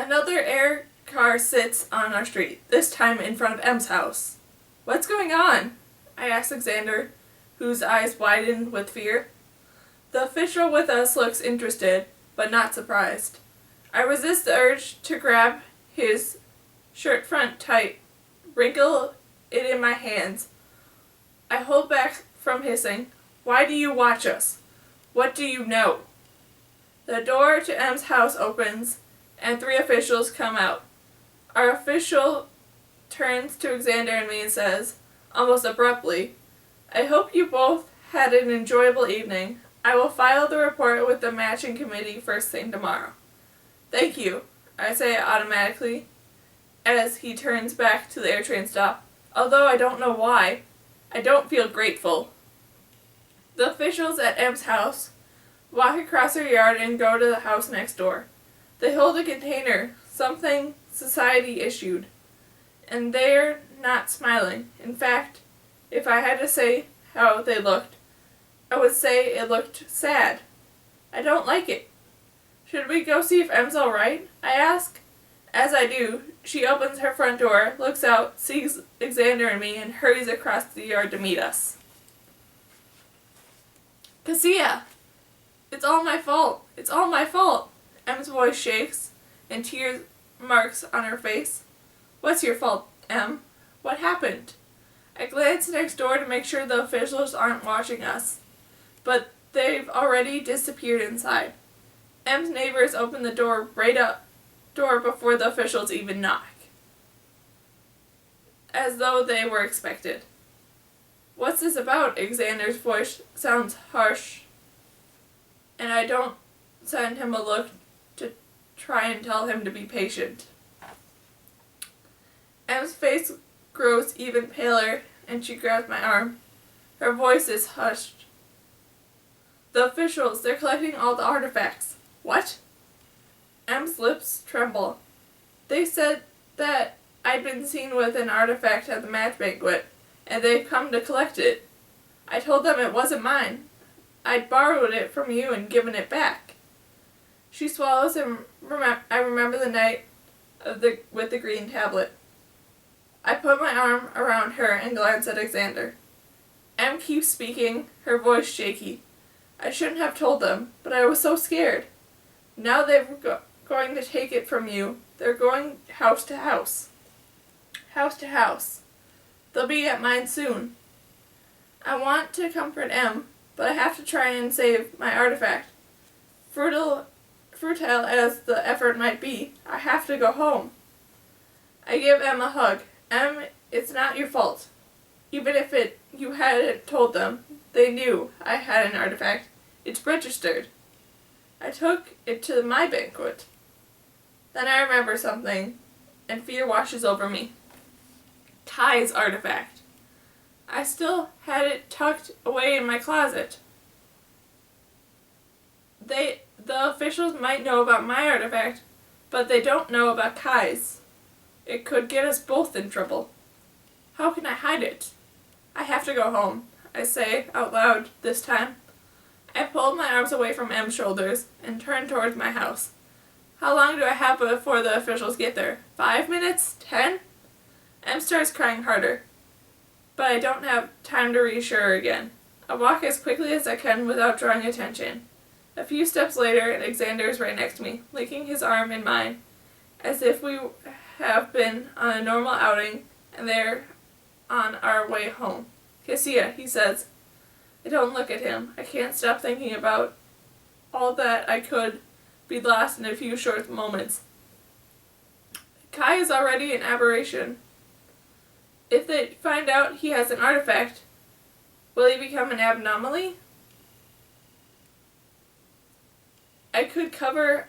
Another air car sits on our street, this time in front of M's house. What's going on? I ask Alexander, whose eyes widen with fear. The official with us looks interested, but not surprised. I resist the urge to grab his shirt front tight, wrinkle it in my hands. I hold back from hissing. Why do you watch us? What do you know? The door to M's house opens, and 3 officials come out. Our official turns to Alexander and me and says, almost abruptly, I hope you both had an enjoyable evening. I will file the report with the matching committee first thing tomorrow. Thank you, I say automatically, as he turns back to the air train stop. Although I don't know why, I don't feel grateful. The officials at M's house walk across our yard and go to the house next door. They hold a container, something society issued, and they're not smiling. In fact, if I had to say how they looked, I would say it looked sad. I don't like it. Should we go see if M's alright? I ask. As I do, she opens her front door, looks out, sees Alexander and me, and hurries across the yard to meet us. Cassia! It's all my fault. It's all my fault. M's voice shakes, and tears marks on her face. What's your fault, Em? What happened? I glance next door to make sure the officials aren't watching us, but they've already disappeared inside. M's neighbors open the door before the officials even knock, as though they were expected. What's this about? Alexander's voice sounds harsh, and I don't send him a look to try and tell him to be patient. M's face grows even paler, and she grabs my arm. Her voice is hushed. The officials, they're collecting all the artifacts. What? M's lips tremble. They said that I'd been seen with an artifact at the match banquet, and they've come to collect it. I told them it wasn't mine. I'd borrowed it from you and given it back. She swallows, and I remember the night with the green tablet. I put my arm around her and glance at Alexander. Em keeps speaking, her voice shaky. I shouldn't have told them, but I was so scared. Now they're going to take it from you. They're going house to house. House to house. They'll be at mine soon. I want to comfort Em, but I have to try and save my artifact. Futile as the effort might be, I have to go home. I give Em a hug. Em, it's not your fault. Even if you hadn't told them, they knew I had an artifact. It's registered. I took it to my banquet. Then I remember something, and fear washes over me. Kai's artifact. I still had it tucked away in my closet. The officials might know about my artifact, but they don't know about Kai's. It could get us both in trouble. How can I hide it? I have to go home, I say out loud this time. I pull my arms away from M's shoulders and turn towards my house. How long do I have before the officials get there? 5 minutes? 10? Em starts crying harder, but I don't have time to reassure her again. I walk as quickly as I can without drawing attention. A few steps later, and Alexander is right next to me, linking his arm in mine, as if we have been on a normal outing and they're on our way home. Cassia, he says. I don't look at him. I can't stop thinking about all that I could be lost in a few short moments. Kai is already an aberration. If they find out he has an artifact, will he become an abnormality? I could cover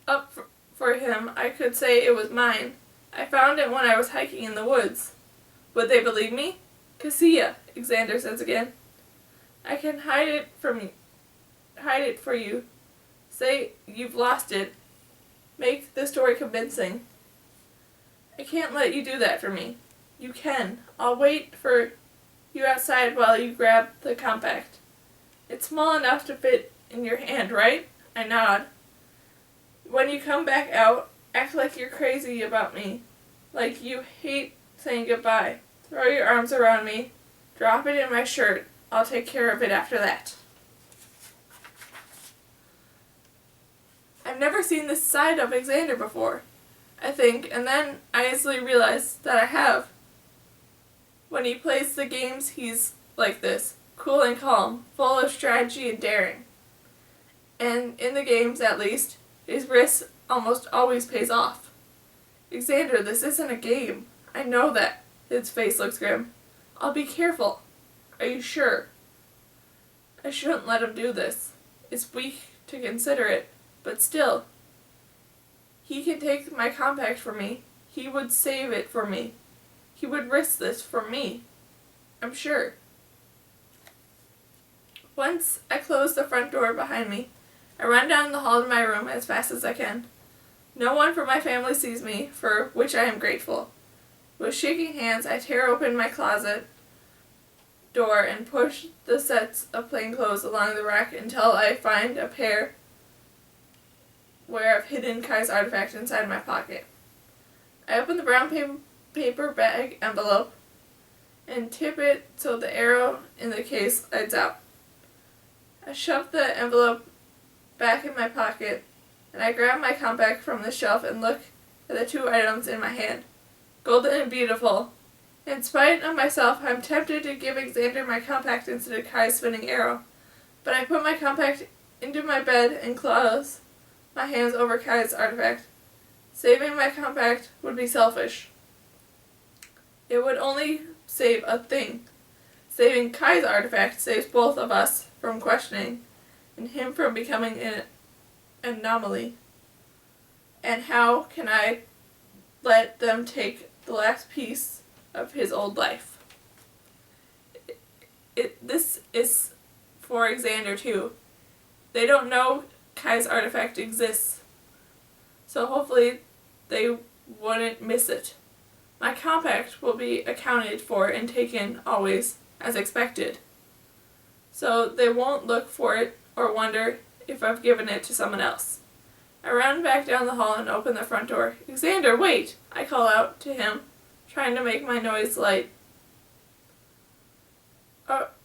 up for him. I could say it was mine. I found it when I was hiking in the woods. Would they believe me? Cassia, Alexander says again. I can hide it for you. Say you've lost it. Make the story convincing. I can't let you do that for me. You can. I'll wait for you outside while you grab the compact. It's small enough to fit in your hand, right? I nod. When you come back out, Act like you're crazy about me. Like you hate saying goodbye. Throw your arms around me. Drop it in my shirt. I'll take care of it after that. I've never seen this side of Xander before, I think, and then I instantly realized that I have. When he plays the games, he's like this, cool and calm, full of strategy and daring. And in the games, at least, his risk almost always pays off. Xander, this isn't a game. I know that. His face looks grim. I'll be careful. Are you sure? I shouldn't let him do this. It's weak to consider it, but still. He can take my compact from me. He would save it for me. He would risk this for me. I'm sure. Once I close the front door behind me, I run down the hall to my room as fast as I can. No one from my family sees me, for which I am grateful. With shaking hands, I tear open my closet door and push the sets of plain clothes along the rack until I find a pair where I've hidden Kai's artifact inside my pocket. I open the brown paper bag envelope and tip it so the arrow in the case slides out. I shove the envelope back in my pocket and I grab my compact from the shelf and look at the two items in my hand. Golden and beautiful. In spite of myself, I'm tempted to give Xander my compact instead of Kai's spinning arrow, but I put my compact into my bed and close my hands over Kai's artifact. Saving my compact would be selfish. It would only save a thing. Saving Kai's artifact saves both of us from questioning, and him from becoming an anomaly. And how can I let them take the last piece of his old life? This is for Xander too. They don't know Kai's artifact exists, so hopefully they wouldn't miss it. My compact will be accounted for and taken always as expected, so they won't look for it or wonder if I've given it to someone else. I run back down the hall and open the front door. Xander, wait! I call out to him, trying to make my noise light.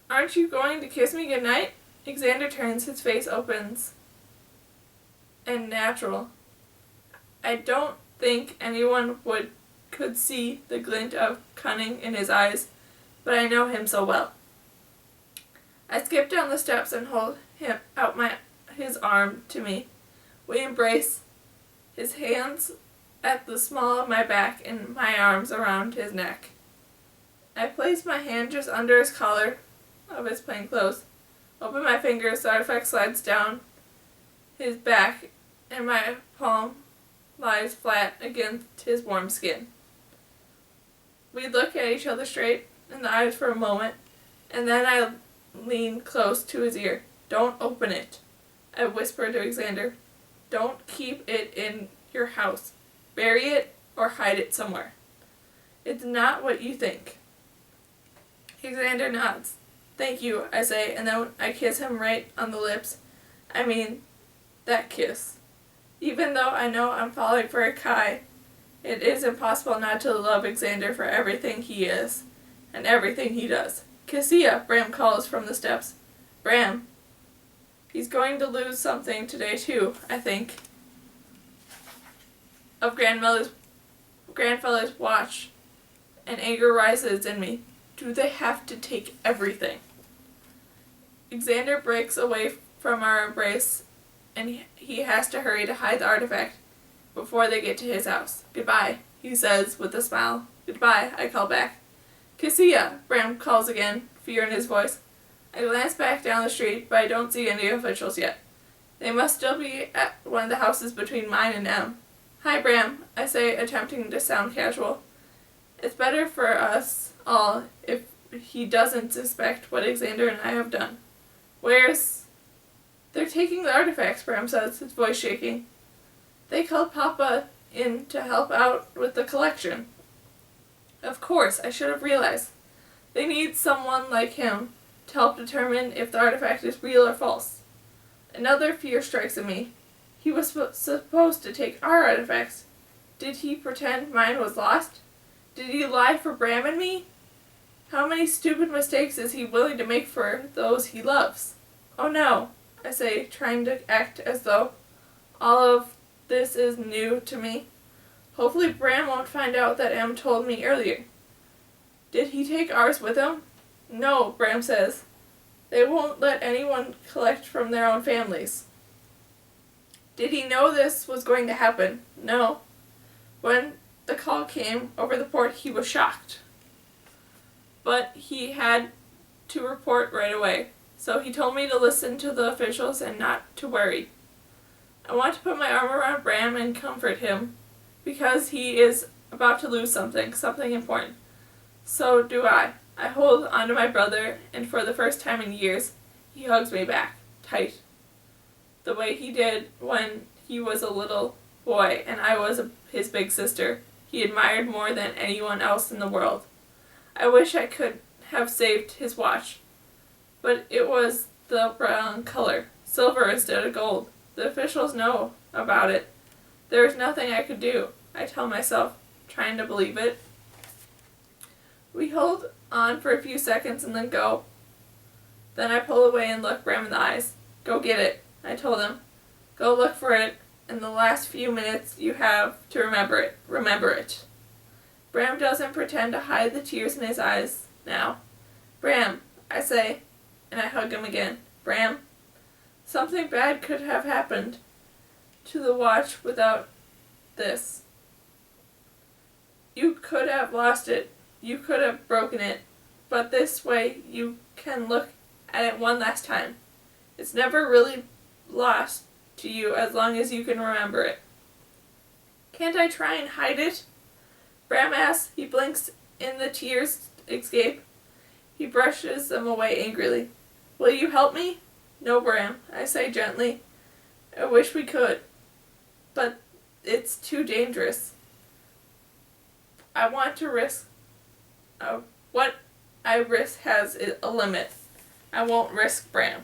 Aren't you going to kiss me goodnight? Xander turns, his face opens and natural. I don't think anyone could see the glint of cunning in his eyes, but I know him so well. I skip down the steps and hold him out his arm to me. We embrace, his hands at the small of my back and my arms around his neck. I place my hand just under his collar of his plain clothes. Open my fingers, the artifact slides down his back, and my palm lies flat against his warm skin. We look at each other straight in the eyes for a moment, and then I lean close to his ear. Don't open it, I whisper to Xander. Don't keep it in your house. Bury it or hide it somewhere. It's not what you think. Xander nods. Thank you, I say, and then I kiss him right on the lips. I mean, that kiss. Even though I know I'm falling for Kai, it is impossible not to love Xander for everything he is and everything he does. Cassia, Bram calls from the steps. Bram. He's going to lose something today too, I think. Of grandfather's watch, and anger rises in me. Do they have to take everything? Xander breaks away from our embrace, and he has to hurry to hide the artifact before they get to his house. Goodbye, he says with a smile. Goodbye, I call back. Cassia, Bram calls again, fear in his voice. I glance back down the street, but I don't see any officials yet. They must still be at one of the houses between mine and M. Hi, Bram, I say, attempting to sound casual. It's better for us all if he doesn't suspect what Xander and I have done. Where's... They're taking the artifacts, Bram says, his voice shaking. They called Papa in to help out with the collection. Of course, I should have realized. They need someone like him to help determine if the artifact is real or false. Another fear strikes at me. He was supposed to take our artifacts. Did he pretend mine was lost? Did he lie for Bram and me? How many stupid mistakes is he willing to make for those he loves? Oh no, I say, trying to act as though all of this is new to me. Hopefully Bram won't find out that Em told me earlier. Did he take ours with him? No, Bram says. They won't let anyone collect from their own families. Did he know this was going to happen? No. When the call came over the port, he was shocked. But he had to report right away, so he told me to listen to the officials and not to worry. I want to put my arm around Bram and comfort him, because he is about to lose something important. So do I. I hold onto my brother, and for the first time in years, he hugs me back, tight. The way he did when he was a little boy and I was his big sister. He admired more than anyone else in the world. I wish I could have saved his watch, but it was the brown color, silver instead of gold. The officials know about it. There is nothing I could do, I tell myself, trying to believe it. We hold on for a few seconds and then go. Then I pull away and look Bram in the eyes. Go get it, I told him. Go look for it in the last few minutes you have to remember it. Remember it. Bram doesn't pretend to hide the tears in his eyes now. Bram, I say, and I hug him again. Bram, something bad could have happened to the watch without this. You could have lost it. You could have broken it. But this way you can look at it one last time. It's never really lost to you as long as you can remember it. Can't I try and hide it? Bram asks. He blinks and the tears escape. He brushes them away angrily. Will you help me? No, Bram, I say gently. I wish we could, but it's too dangerous. I want to risk. What I risk has a limit. I won't risk Bram.